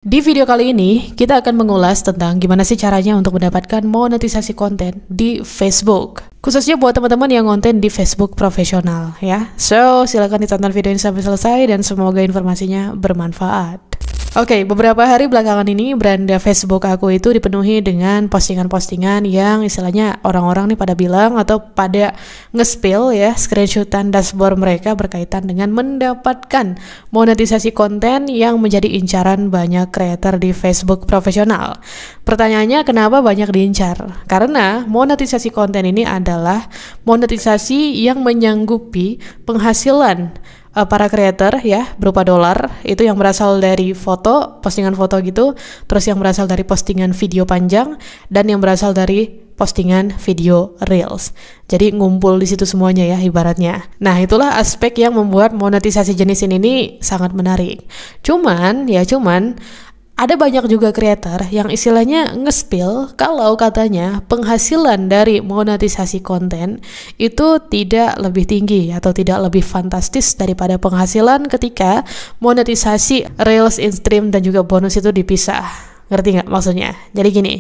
Di video kali ini, kita akan mengulas tentang gimana sih caranya untuk mendapatkan monetisasi konten di Facebook. Khususnya buat teman-teman yang konten di Facebook profesional ya. So, silakan ditonton video ini sampai selesai dan semoga informasinya bermanfaat. Oke, beberapa hari belakangan ini beranda Facebook aku itu dipenuhi dengan postingan-postingan yang istilahnya orang-orang nih pada bilang atau pada nge-spill ya, screenshotan dashboard mereka berkaitan dengan mendapatkan monetisasi konten yang menjadi incaran banyak creator di Facebook profesional. Pertanyaannya, kenapa banyak diincar? Karena monetisasi konten ini adalah monetisasi yang menyanggupi penghasilan para creator ya, berupa dolar, itu yang berasal dari foto, postingan foto gitu, terus yang berasal dari postingan video panjang, dan yang berasal dari postingan video reels. Jadi ngumpul di situ semuanya ya ibaratnya. Nah, itulah aspek yang membuat monetisasi jenis ini sangat menarik. Cuman ada banyak juga creator yang istilahnya nge-spill kalau katanya penghasilan dari monetisasi konten itu tidak lebih tinggi atau tidak lebih fantastis daripada penghasilan ketika monetisasi reels, in-stream, dan juga bonus itu dipisah. Ngerti nggak maksudnya? Jadi gini,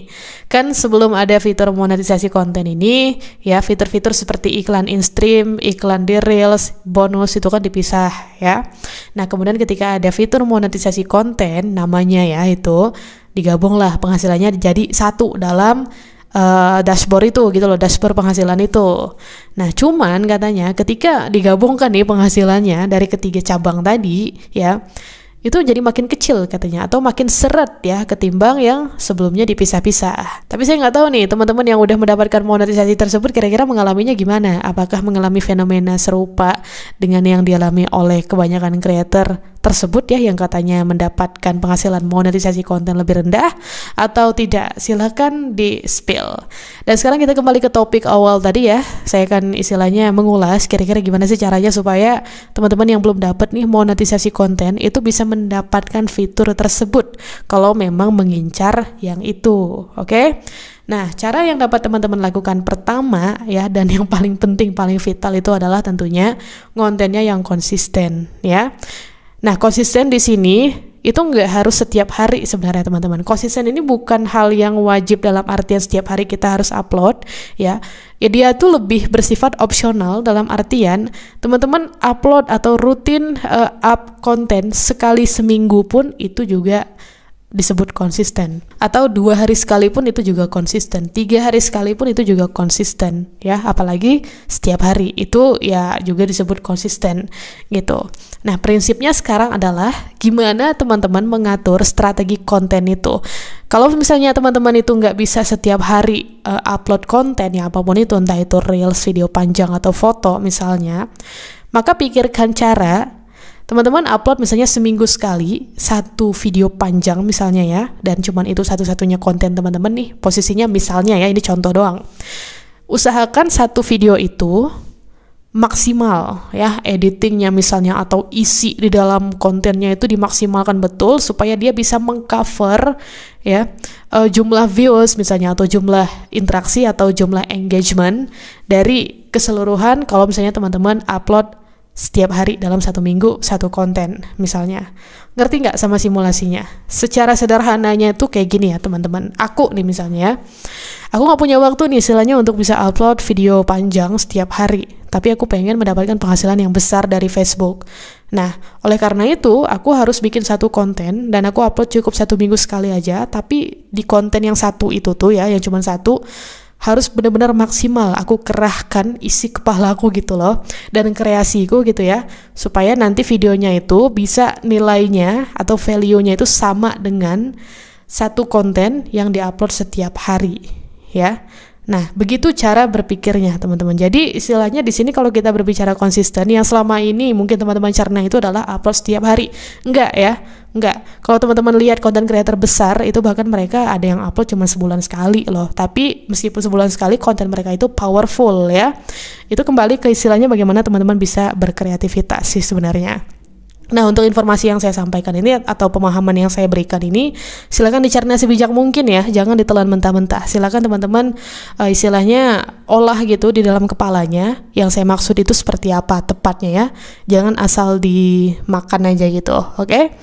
kan sebelum ada fitur monetisasi konten ini, ya fitur-fitur seperti iklan in-stream, iklan di reels, bonus itu kan dipisah ya. Nah kemudian ketika ada fitur monetisasi konten, namanya ya itu, digabunglah penghasilannya jadi satu dalam dashboard itu gitu loh, dashboard penghasilan itu. Nah cuman katanya ketika digabungkan nih penghasilannya dari ketiga cabang tadi ya, itu jadi makin kecil katanya, atau makin seret ya ketimbang yang sebelumnya dipisah-pisah. Tapi saya nggak tahu nih teman-teman yang udah mendapatkan monetisasi tersebut kira-kira mengalaminya gimana? Apakah mengalami fenomena serupa dengan yang dialami oleh kebanyakan creator tersebut ya, yang katanya mendapatkan penghasilan monetisasi konten lebih rendah atau tidak? Silakan di spill. Dan sekarang kita kembali ke topik awal tadi ya. Saya akan istilahnya mengulas kira-kira gimana sih caranya supaya teman-teman yang belum dapat nih monetisasi konten itu bisa mendapatkan fitur tersebut kalau memang mengincar yang itu. Oke? Nah, cara yang dapat teman-teman lakukan pertama ya, dan yang paling penting, paling vital itu adalah tentunya kontennya yang konsisten ya. Nah, konsisten di sini itu nggak harus setiap hari sebenarnya teman-teman. Konsisten ini bukan hal yang wajib dalam artian setiap hari kita harus upload ya. Ya dia tuh lebih bersifat opsional dalam artian teman-teman upload atau rutin up konten sekali seminggu pun itu juga disebut konsisten, atau 2 hari sekali pun itu juga konsisten, 3 hari sekali pun itu juga konsisten ya, apalagi setiap hari itu ya juga disebut konsisten gitu. Nah prinsipnya sekarang adalah gimana teman-teman mengatur strategi konten itu. Kalau misalnya teman-teman itu nggak bisa setiap hari upload konten ya apapun itu, entah itu reels, video panjang, atau foto misalnya, maka pikirkan cara teman-teman upload misalnya seminggu sekali satu video panjang misalnya ya, dan cuman itu satu-satunya konten teman-teman nih, posisinya misalnya ya, ini contoh doang. Usahakan satu video itu maksimal ya, editingnya misalnya atau isi di dalam kontennya itu dimaksimalkan betul supaya dia bisa mengcover ya jumlah views misalnya, atau jumlah interaksi atau jumlah engagement dari keseluruhan kalau misalnya teman-teman upload setiap hari dalam 1 minggu satu konten misalnya. Ngerti nggak sama simulasinya? Secara sederhananya itu kayak gini ya teman-teman. Aku nih misalnya ya, aku nggak punya waktu nih istilahnya untuk bisa upload video panjang setiap hari, tapi aku pengen mendapatkan penghasilan yang besar dari Facebook. Nah, oleh karena itu aku harus bikin satu konten dan aku upload cukup 1 minggu sekali aja, tapi di konten yang satu itu tuh ya, yang cuma satu, harus benar-benar maksimal aku kerahkan isi kepala aku gitu loh, dan kreasiku gitu ya, supaya nanti videonya itu bisa nilainya atau value-nya itu sama dengan satu konten yang diupload setiap hari ya. Nah, begitu cara berpikirnya teman-teman. Jadi istilahnya di sini kalau kita berbicara konsisten, yang selama ini mungkin teman-teman cerna itu adalah upload setiap hari. Enggak ya, enggak. Kalau teman-teman lihat konten creator besar itu bahkan mereka ada yang upload cuma sebulan sekali loh. Tapi meskipun sebulan sekali konten mereka itu powerful ya. Itu kembali ke istilahnya bagaimana teman-teman bisa berkreativitas sih sebenarnya. Nah, untuk informasi yang saya sampaikan ini atau pemahaman yang saya berikan ini, silakan dicerna sebijak mungkin ya, jangan ditelan mentah-mentah. Silakan teman-teman istilahnya olah gitu di dalam kepalanya. Yang saya maksud itu seperti apa tepatnya ya. Jangan asal dimakan aja gitu, oke?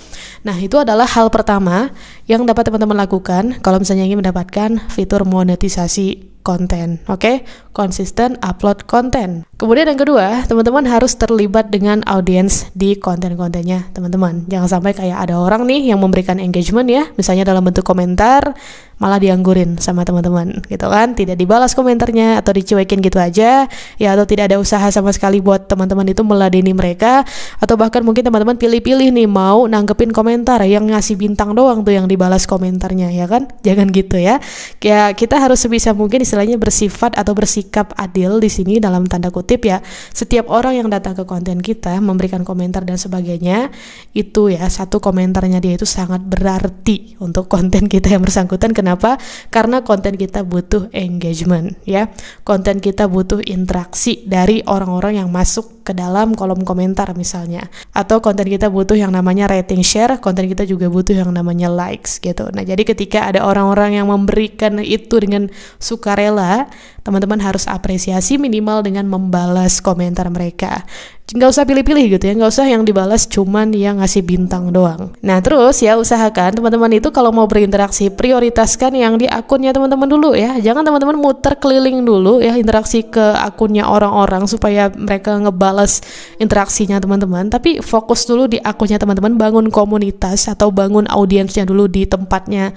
Nah, itu adalah hal pertama yang dapat teman-teman lakukan kalau misalnya ingin mendapatkan fitur monetisasi konten, oke? Konsisten upload konten. Kemudian yang kedua, teman-teman harus terlibat dengan audiens di konten-kontennya teman-teman. Jangan sampai kayak ada orang nih yang memberikan engagement ya, misalnya dalam bentuk komentar, malah dianggurin sama teman-teman gitu kan, tidak dibalas komentarnya atau dicuekin gitu aja ya, atau tidak ada usaha sama sekali buat teman-teman itu meladeni mereka, atau bahkan mungkin teman-teman pilih-pilih nih mau nanggepin komentar yang ngasih bintang doang tuh yang dibalas komentarnya ya kan, jangan gitu ya. Kayak kita harus sebisa mungkin istilahnya bersifat atau bersikap adil di sini dalam tanda kutip ya. Setiap orang yang datang ke konten kita memberikan komentar dan sebagainya, itu ya satu komentarnya dia itu sangat berarti untuk konten kita yang bersangkutan. Kenapa? Karena konten kita butuh engagement ya. Konten kita butuh interaksi dari orang-orang yang masuk ke dalam kolom komentar misalnya. Atau konten kita butuh yang namanya rating share, konten kita juga butuh yang namanya likes gitu. Nah, jadi ketika ada orang-orang yang memberikan itu dengan sukarela, teman-teman harus apresiasi minimal dengan membalas komentar mereka. Nggak usah pilih-pilih gitu ya, nggak usah yang dibalas cuman yang ngasih bintang doang. Nah, terus ya usahakan teman-teman itu kalau mau berinteraksi, prioritaskan yang di akunnya teman-teman dulu ya. Jangan teman-teman muter keliling dulu ya, interaksi ke akunnya orang-orang supaya mereka ngebalas interaksinya teman-teman. Tapi fokus dulu di akunnya teman-teman, bangun komunitas atau bangun audiensnya dulu di tempatnya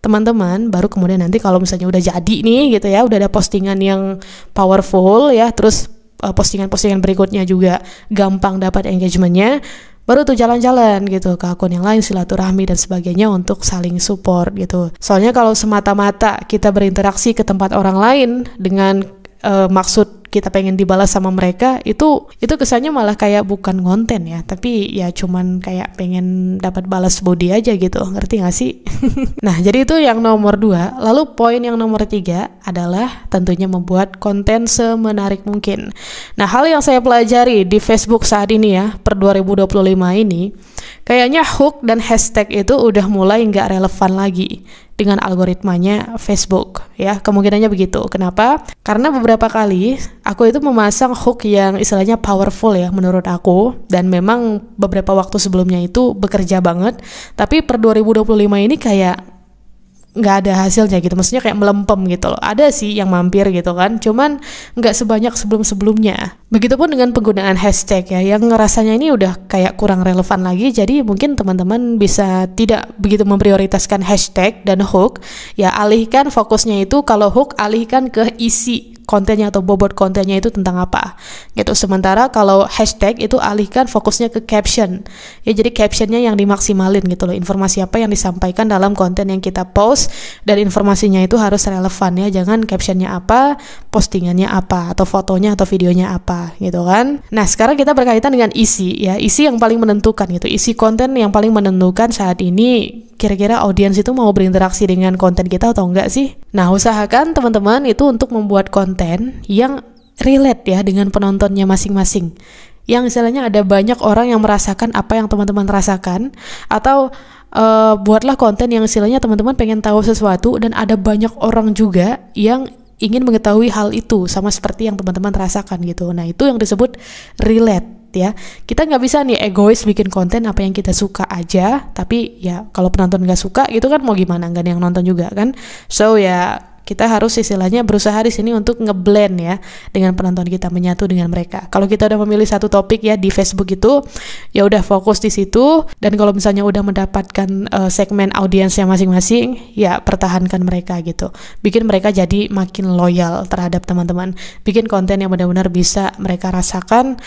teman-teman, baru kemudian nanti kalau misalnya udah jadi nih gitu ya, udah ada postingan yang powerful ya, terus postingan-postingan berikutnya juga gampang dapat engagementnya, baru tuh jalan-jalan gitu ke akun yang lain, silaturahmi dan sebagainya untuk saling support gitu. Soalnya kalau semata-mata kita berinteraksi ke tempat orang lain dengan maksud kita pengen dibalas sama mereka, itu kesannya malah kayak bukan konten ya, tapi ya cuman kayak pengen dapat balas body aja gitu, ngerti gak sih? Nah, jadi itu yang nomor 2. Lalu poin yang nomor 3 adalah tentunya membuat konten semenarik mungkin. Nah, hal yang saya pelajari di Facebook saat ini ya, per 2025 ini, kayaknya hook dan hashtag itu udah mulai nggak relevan lagi dengan algoritmanya Facebook ya, kemungkinannya begitu. Kenapa? Karena beberapa kali aku itu memasang hook yang istilahnya powerful ya menurut aku, dan memang beberapa waktu sebelumnya itu bekerja banget, tapi per 2025 ini kayak nggak ada hasilnya gitu, maksudnya kayak melempem gitu loh. Ada sih yang mampir gitu kan, cuman nggak sebanyak sebelum-sebelumnya. Begitupun dengan penggunaan hashtag ya, yang ngerasanya ini udah kayak kurang relevan lagi. Jadi mungkin teman-teman bisa tidak begitu memprioritaskan hashtag dan hook ya, alihkan fokusnya itu, kalau hook alihkan ke isi kontennya atau bobot kontennya itu tentang apa gitu. Sementara kalau hashtag itu alihkan fokusnya ke caption ya, jadi captionnya yang dimaksimalin gitu loh, informasi apa yang disampaikan dalam konten yang kita post, dan informasinya itu harus relevan ya, jangan captionnya apa, postingannya apa, atau fotonya atau videonya apa gitu kan. Nah, sekarang kita berkaitan dengan isi ya, isi yang paling menentukan gitu, isi konten yang paling menentukan saat ini, kira-kira audiens itu mau berinteraksi dengan konten kita atau enggak sih? Nah, usahakan teman-teman itu untuk membuat konten yang relate ya dengan penontonnya masing-masing. Yang istilahnya ada banyak orang yang merasakan apa yang teman-teman rasakan, atau buatlah konten yang istilahnya teman-teman pengen tahu sesuatu dan ada banyak orang juga yang ingin mengetahui hal itu sama seperti yang teman-teman rasakan gitu. Nah, itu yang disebut relate ya. Kita nggak bisa nih egois bikin konten apa yang kita suka aja, tapi ya kalau penonton nggak suka gitu kan mau gimana, nggak ada yang nonton juga kan. So ya kita harus istilahnya berusaha di sini untuk ngeblend ya dengan penonton kita, menyatu dengan mereka. Kalau kita udah memilih satu topik ya di Facebook itu, ya udah fokus di situ, dan kalau misalnya udah mendapatkan segmen audiensnya masing-masing, ya pertahankan mereka gitu. Bikin mereka jadi makin loyal terhadap teman-teman. Bikin konten yang benar-benar bisa mereka rasakan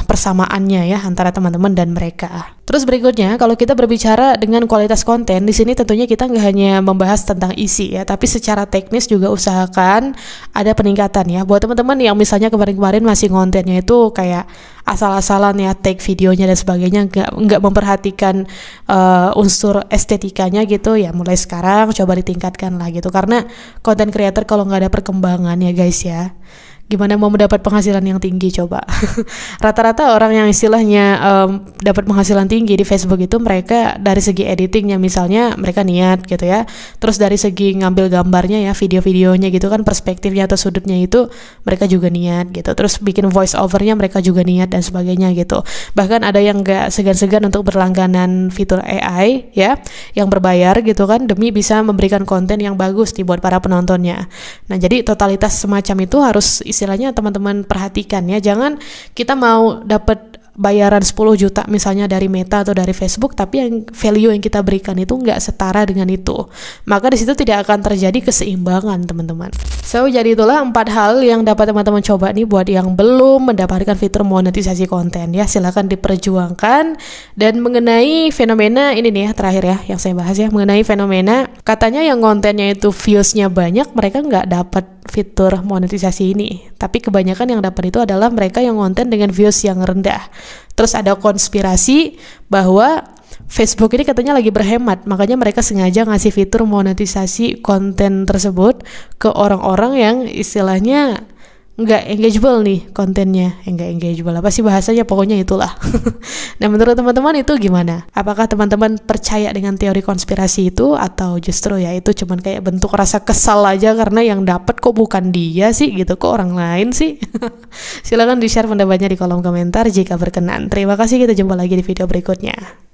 persamaannya ya antara teman-teman dan mereka. Terus berikutnya, kalau kita berbicara dengan kualitas konten, di sini tentunya kita nggak hanya membahas tentang isi ya, tapi secara teknis juga usahakan ada peningkatan ya. Buat teman-teman yang misalnya kemarin-kemarin masih kontennya itu kayak asal-asalan ya, take videonya dan sebagainya, nggak memperhatikan unsur estetikanya gitu ya, mulai sekarang coba ditingkatkan lah gitu. Karena konten creator kalau nggak ada perkembangan ya guys ya, Gimana mau mendapat penghasilan yang tinggi coba? Rata-rata orang yang istilahnya dapat penghasilan tinggi di Facebook itu mereka dari segi editingnya, misalnya mereka niat gitu ya. Terus dari segi ngambil gambarnya ya, video-videonya gitu kan, perspektifnya atau sudutnya itu mereka juga niat gitu. Terus bikin voice overnya mereka juga niat dan sebagainya gitu. Bahkan ada yang gak segan-segan untuk berlangganan fitur AI ya, yang berbayar gitu kan, demi bisa memberikan konten yang bagus nih buat para penontonnya. Nah, jadi totalitas semacam itu harus istilahnya teman-teman perhatikan ya. Jangan kita mau dapat bayaran 10 juta misalnya dari Meta atau dari Facebook, tapi yang value yang kita berikan itu nggak setara dengan itu. Maka di situ tidak akan terjadi keseimbangan, teman-teman. So, jadi itulah 4 hal yang dapat teman-teman coba nih buat yang belum mendapatkan fitur monetisasi konten ya. Silakan diperjuangkan. Dan mengenai fenomena ini nih ya, terakhir ya yang saya bahas ya, mengenai fenomena katanya yang kontennya itu viewsnya banyak, mereka nggak dapat fitur monetisasi ini. Tapi kebanyakan yang dapat itu adalah mereka yang konten dengan views yang rendah. Terus ada konspirasi bahwa Facebook ini katanya lagi berhemat, makanya mereka sengaja ngasih fitur monetisasi konten tersebut ke orang-orang yang istilahnya nggak engageable nih kontennya. Nggak engageable, apa sih bahasanya, pokoknya itulah. Nah, menurut teman-teman itu gimana? Apakah teman-teman percaya dengan teori konspirasi itu, atau justru ya itu cuman kayak bentuk rasa kesal aja karena yang dapat kok bukan dia sih gitu, kok orang lain sih? Silakan di-share pendapatnya di kolom komentar jika berkenan. Terima kasih, kita jumpa lagi di video berikutnya.